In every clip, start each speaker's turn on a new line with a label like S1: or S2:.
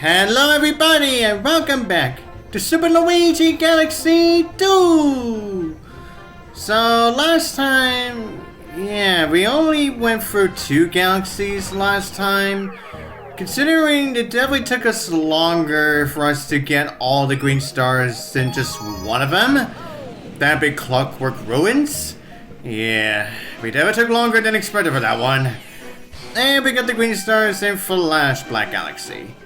S1: Hello everybody and welcome back to Super Luigi Galaxy 2! So last time, we only went through 2 galaxies last time. Considering it definitely took us longer for us to get all the green stars than just one of them. That big Clockwork Ruins. Yeah, we definitely took longer than expected for that one. And we got the green stars in Flash Black Galaxy.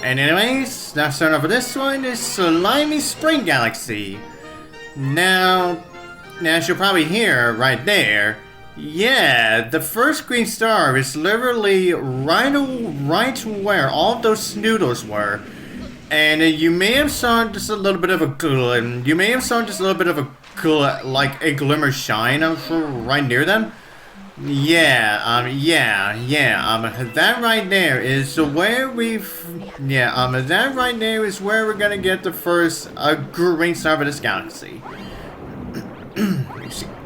S1: And anyways, now starting off with this one is Slimy Spring Galaxy. Now, as you'll probably hear right there, the first green star is literally right where all of those noodles were. And you may have saw just a little bit of a glimmer, like a glimmer shine right near them. That right there is where that right there is where we're gonna get the first green star of this galaxy.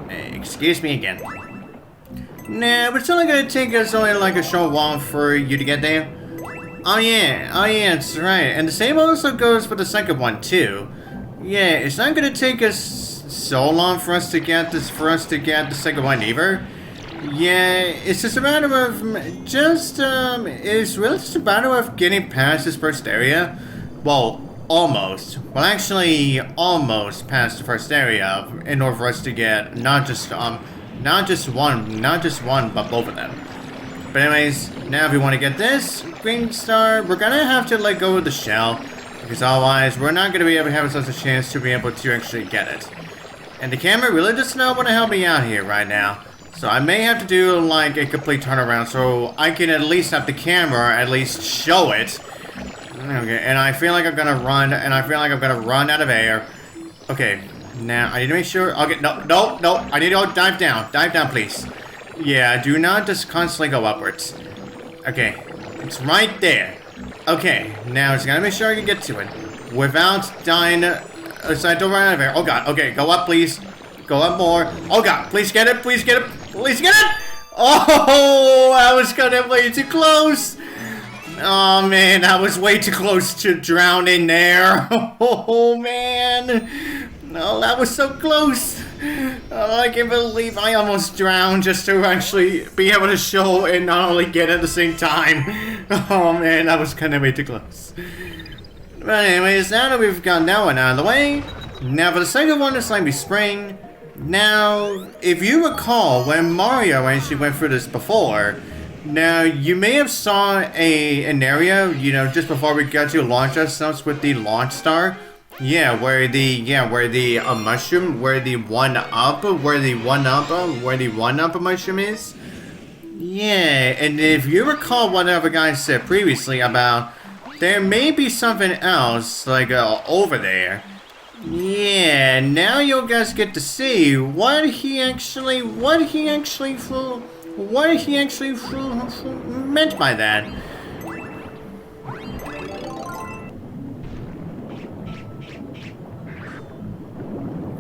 S1: Excuse me again. Nah, it's only gonna take us only like a short while for you to get there. Oh yeah, that's right. And the same also goes for the second one too. Yeah, it's not gonna take us so long for us to get the second one either. Yeah, it's just a matter of it's really just a matter of getting past this first area. Well, almost. Well, actually, almost past the first area in order for us to get not just one, but both of them. But anyways, now if we want to get this green star, we're gonna have to let go of the shell, because otherwise we're not gonna be able to have such a chance to be able to actually get it. And the camera really does not want to help me out here right now. So I may have to do like a complete turnaround so I can at least have the camera at least show it. Okay, and I feel like I'm gonna run out of air. Okay, now I need to make sure. Okay, no, I need to dive down please. Yeah, do not just constantly go upwards. Okay, it's right there. Okay, now I just gotta make sure I can get to it without dying. So I don't run out of air. Oh god, okay, go up please. Go up more. Oh god, please get it. Oh, I was kinda way too close. Oh man, I was way too close to drowning there. Oh man. No, that was so close. Oh, I can't believe I almost drowned just to actually be able to show and not only get it at the same time. Oh man, that was kinda way too close. But anyways, now that we've got that one out of the way, now for the second one is Slimy Spring. Now, if you recall, when Mario actually went through this before, now you may have saw an area, just before we got to launch ourselves with the launch star. Where the mushroom, where the one up mushroom is. Yeah, and if you recall what other guys said previously about there may be something else like over there. Yeah, now you guys get to see what he actually meant by that.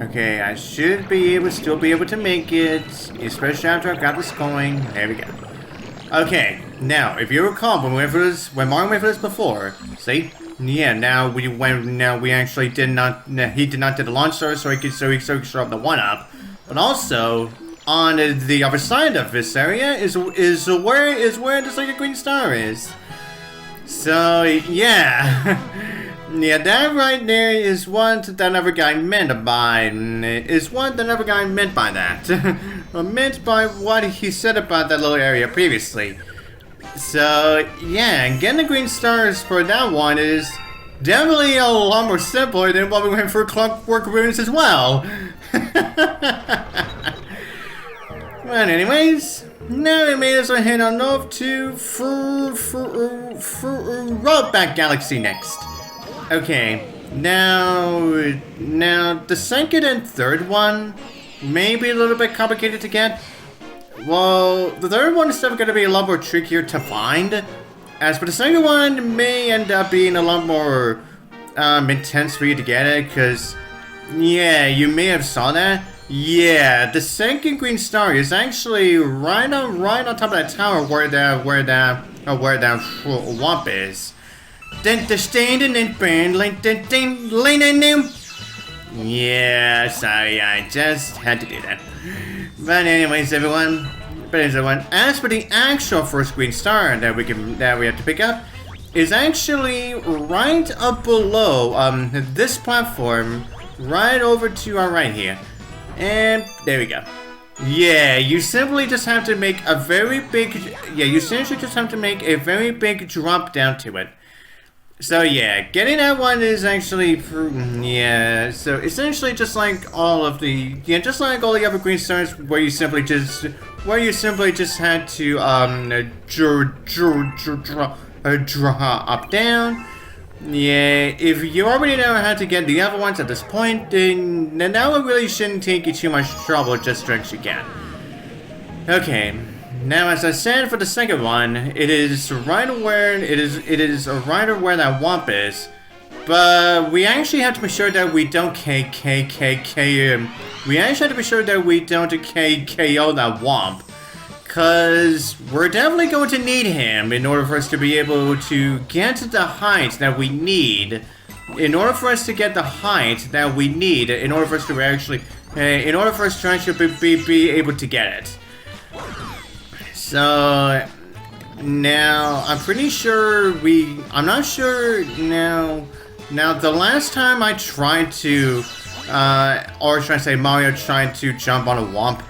S1: Okay, I should still be able to make it, especially after I got this going. There we go. Okay, now if you recall when Mario went for this before, see? Yeah, he did not do the launch star so he could show up the 1-up. But also, on the other side of this area is where the second green star is. So yeah. Yeah, that right there is what that other guy meant by that. Meant by what he said about that little area previously. So, yeah, getting the green stars for that one is definitely a lot more simpler than what we went for Clockwork Ruins as well. But anyways, now we made us head on off to Throwback Galaxy next. Okay, now the second and third one may be a little bit complicated to get. Well, the third one is still going to be a lot more trickier to find. As for the second one, may end up being a lot more intense for you to get it, because, yeah, you may have saw that. Yeah, the second green star is actually right on top of that tower where that womp is. Yeah, sorry, I just had to do that. But anyways, everyone, as for the actual first green star that we have to pick up, is actually right up below this platform, right over to our right here, and there we go. Yeah, you simply just have to make a very big. Yeah, you essentially just have to make a very big drop down to it. So yeah, getting that one is actually, yeah, so essentially just like all of the, just like all the other green stars where you simply just had to, draw up, down. Yeah, if you already know how to get the other ones at this point, then that one really shouldn't take you too much trouble, just strength you can. Okay. Now, as I said for the second one, it is right where right where that womp is, but we actually have to be sure that we don't KO that womp, cause we're definitely going to need him in order for us to be able to get to the height that we need. In order for us to get the height that we need, in order for us to actually be able to get it. So now I'm pretty sure I'm not sure now. Now the last time I tried to, or should I say Mario tried to jump on a womp,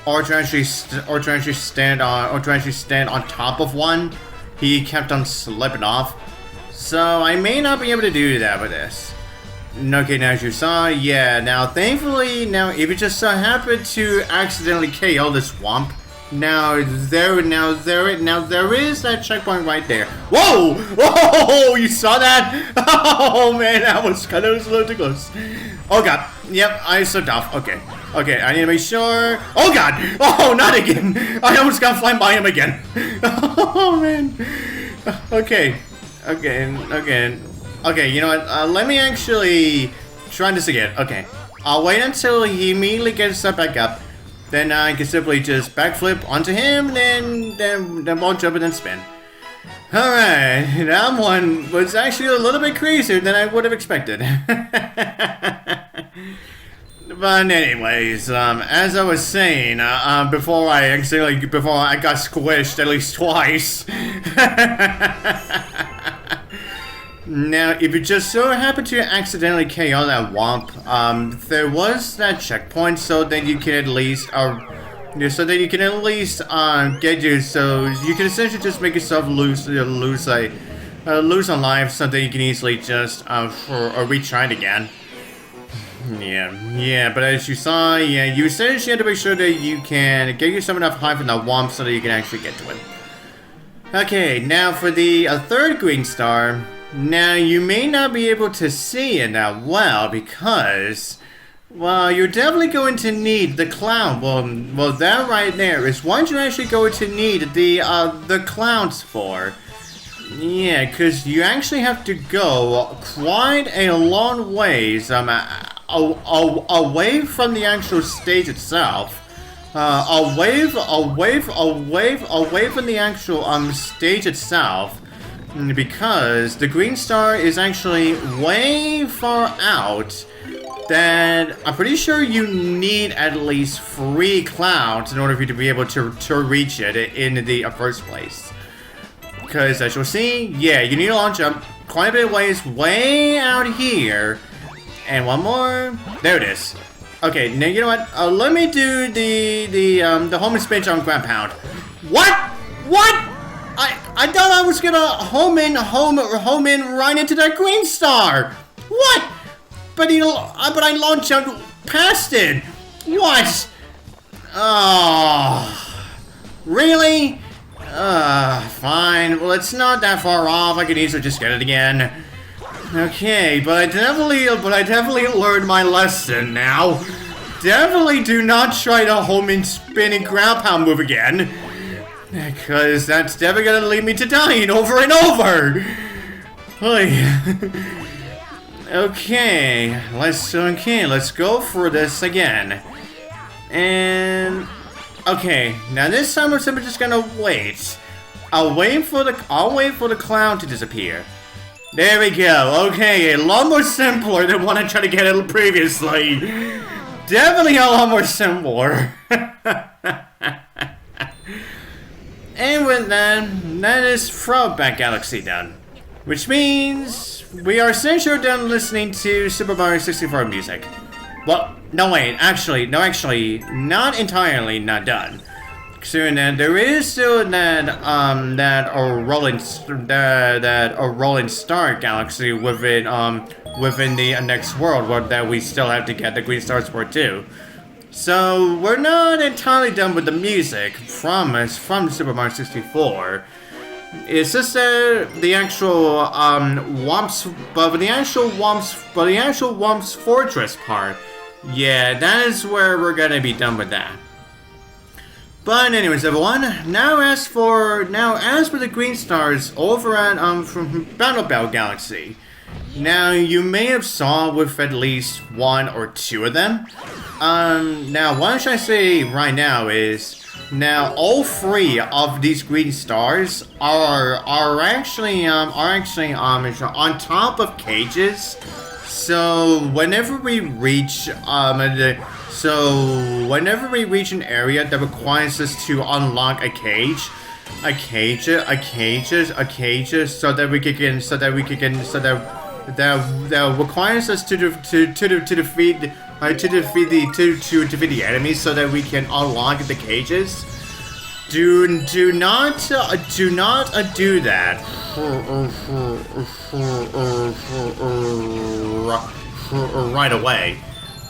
S1: or to actually stand on top of one, he kept on slipping off. So I may not be able to do that with this. Okay, now as you saw, yeah. Now thankfully, now if you just so happen to accidentally KO this womp. Now there is that checkpoint right there. Whoa! Whoa! You saw that? Oh man, that was kind of a little too close. Oh god. Yep, I slipped off. Okay. Okay, I need to make sure. Oh god! Oh, not again! I almost got flying by him again. Oh man. Okay. Okay, you know what? Let me actually try this again. Okay. I'll wait until he immediately gets set back up. Then I can simply just backflip onto him, then wall jump and then spin. Alright, that one was actually a little bit crazier than I would have expected. But anyways, as I was saying, before I got squished at least twice. Now, if you just so happen to accidentally KO that womp, there was that checkpoint, so that you can at least, get you, so you can essentially just make yourself lose on life, so that you can easily just, retry it again. Yeah, but as you saw, yeah, you essentially have to make sure that you can get yourself enough high from that womp so that you can actually get to it. Okay, now for the third green star. Now, you may not be able to see it that well because, well, you're definitely going to need the clown. Well, that right there is what you're actually going to need the clowns for. Yeah, because you actually have to go quite a long ways away from the actual stage itself. Away from the actual stage itself. Because the green star is actually way far out that I'm pretty sure you need at least 3 clouds in order for you to be able to reach it in the first place. Because as you'll see, yeah, you need a long jump quite a bit of ways way out here. And one more. There it is. Okay, now you know what? Let me do the home and spin on ground pound. What? What? I thought I was gonna home in right into that green star. What? But I launch out past it. What? Oh, really? Fine. Well, it's not that far off. I could easily just get it again. Okay, but I definitely learned my lesson now. Definitely do not try to home in spinning ground pound move again. Because that's definitely gonna lead me to dying over and over! Okay, let's go for this again. And okay, now this time I'm simply just gonna wait. I'll wait for the clown to disappear. There we go. Okay, a lot more simpler than what I tried to get it previously. Definitely a lot more simpler. And with that is Throwback Galaxy done. Which means we are essentially done listening to Super Mario 64 music. Well, no wait, actually, not entirely not done. Considering that there is still that rolling star galaxy within the next world that we still have to get the green stars for too. So we're not entirely done with the music from Super Mario 64. It's just the actual Whomp's Fortress part. Yeah, that is where we're gonna be done with that. But anyways, everyone, now as for the green stars over at from Battle Bell Galaxy. Now you may have saw with at least one or two of them. Now what should I say right now is now all three of these green stars are actually on top of cages. So whenever we reach an area that requires us to unlock a cage, that requires us to defeat the enemies so that we can unlock the cages. Do not do that right away.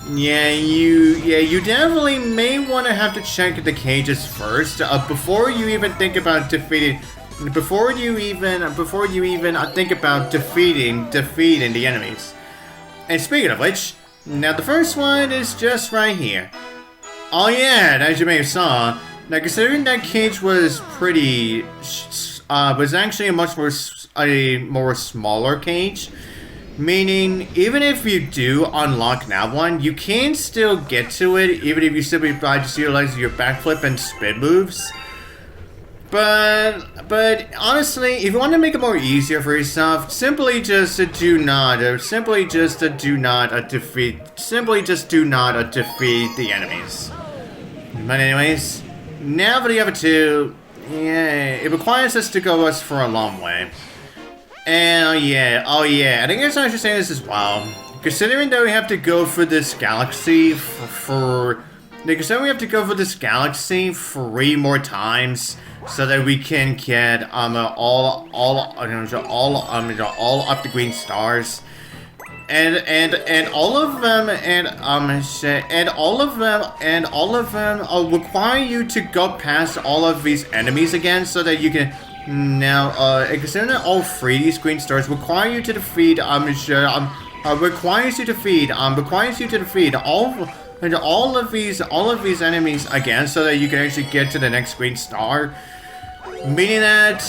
S1: Yeah, you definitely may want to have to check the cages first before you even think about defeating. Before you even think about defeating the enemies. And speaking of which, now the first one is just right here. Oh yeah, as you may have saw, now considering that cage was was actually a much more smaller cage, meaning even if you do unlock that one, you can still get to it even if you simply by just utilizing your backflip and spin moves. But honestly, if you want to make it more easier for yourself, simply just do not defeat the enemies. But anyways, now for the other two, yeah, it requires us to go for a long way. And oh yeah, I think I should say this as well. Considering that we have to go for this galaxy three more times, so that we can get all of the green stars, and all of them require you to go past all of these enemies again, so that you can considering that all three of these green stars require you to defeat all of these enemies again, so that you can actually get to the next green star. Meaning that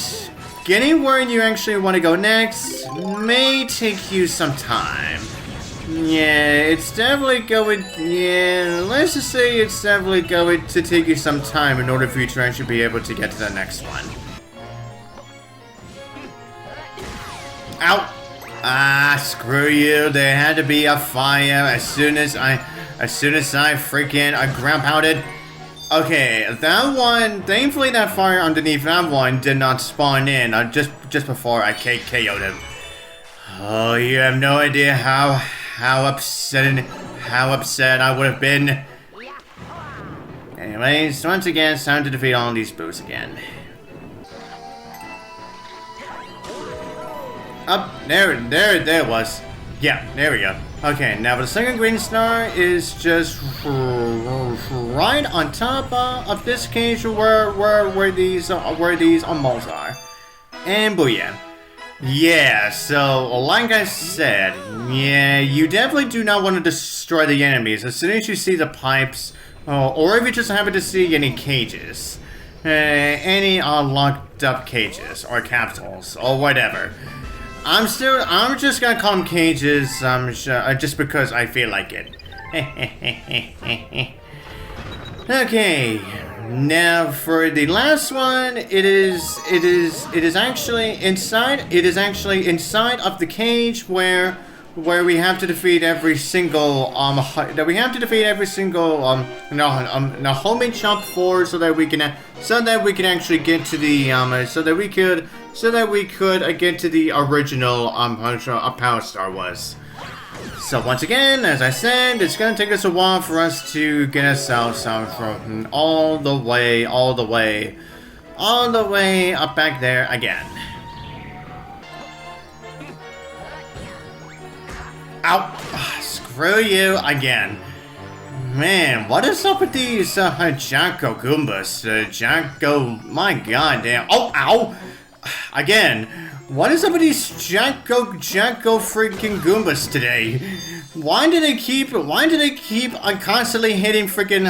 S1: getting where you actually want to go next may take you some time. Yeah, it's definitely going. Yeah, let's just say it's definitely going to take you some time in order for you to actually be able to get to the next one. Ow! Ah, screw you! There had to be a fire as soon as I freaking ground pounded. Okay, that one. Thankfully, that fire underneath that one did not spawn in just before I KO'd him. Oh, you have no idea how upset I would have been. Anyways, once again, it's time to defeat all these boos again. Up there it was. Yeah, there we go. Okay, now the second green star is just right on top of this cage where these moles are. And booyah. Yeah, so like I said, yeah, you definitely do not want to destroy the enemies as soon as you see the pipes, or if you just happen to see any cages. Any locked up cages or capsules or whatever. I'm just gonna call them cages, just because I feel like it. Okay, Now for the last one, it is actually inside. It is actually inside of the cage where we have to defeat every single no homing chomp for so that we can actually get to the so that we could get to the original how Power Star was. So once again, as I said, it's gonna take us a while for us to get ourselves from all the way up back there again. Ow! Screw you again. Man, what is up with these Jacko Goombas? Jacko, my god damn. Oh, ow! Again, what is up with these Jacko freaking Goombas today? Why do they keep constantly hitting freaking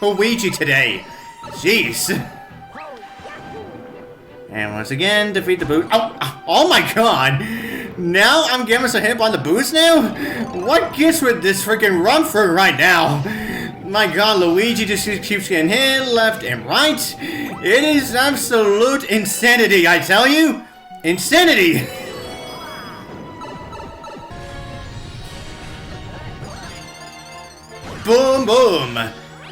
S1: Luigi today? Jeez. And once again, defeat the boost. Oh my god! Now I'm getting some hit on the boost now? What gives with this freaking run through right now? My god, Luigi just keeps getting hit left and right. It is absolute insanity, I tell you. Insanity! Boom, boom.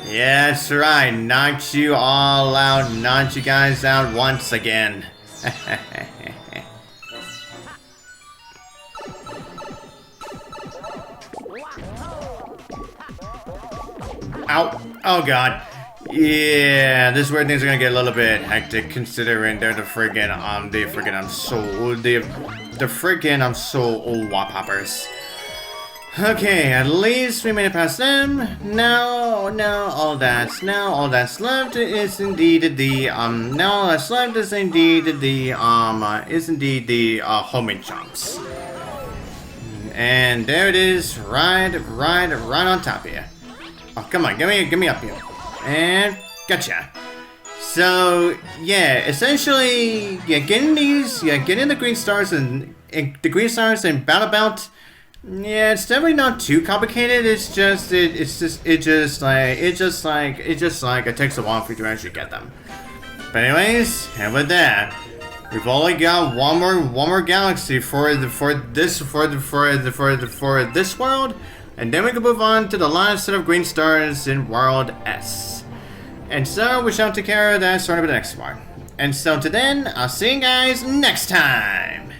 S1: Yeah, that's right. Knocked you all out. Knocked you guys out once again. Ow. Oh god. Yeah, this is where things are gonna get a little bit hectic considering they're the friggin' I'm so old wop hoppers. Okay, at least we made it past them. Now all that's left is indeed the homing jumps. And there it is, right on top of you. Oh, come on, get me up here. And gotcha. So yeah, essentially, getting the green stars and Battle Belt. Yeah, it's definitely not too complicated. It just takes a while for you to actually get them. But anyways, and with that, we've only got one more galaxy for this world, and then we can move on to the last set of green stars in World S. And so we shall take care of that starting with the next one. And so until then, I'll see you guys next time.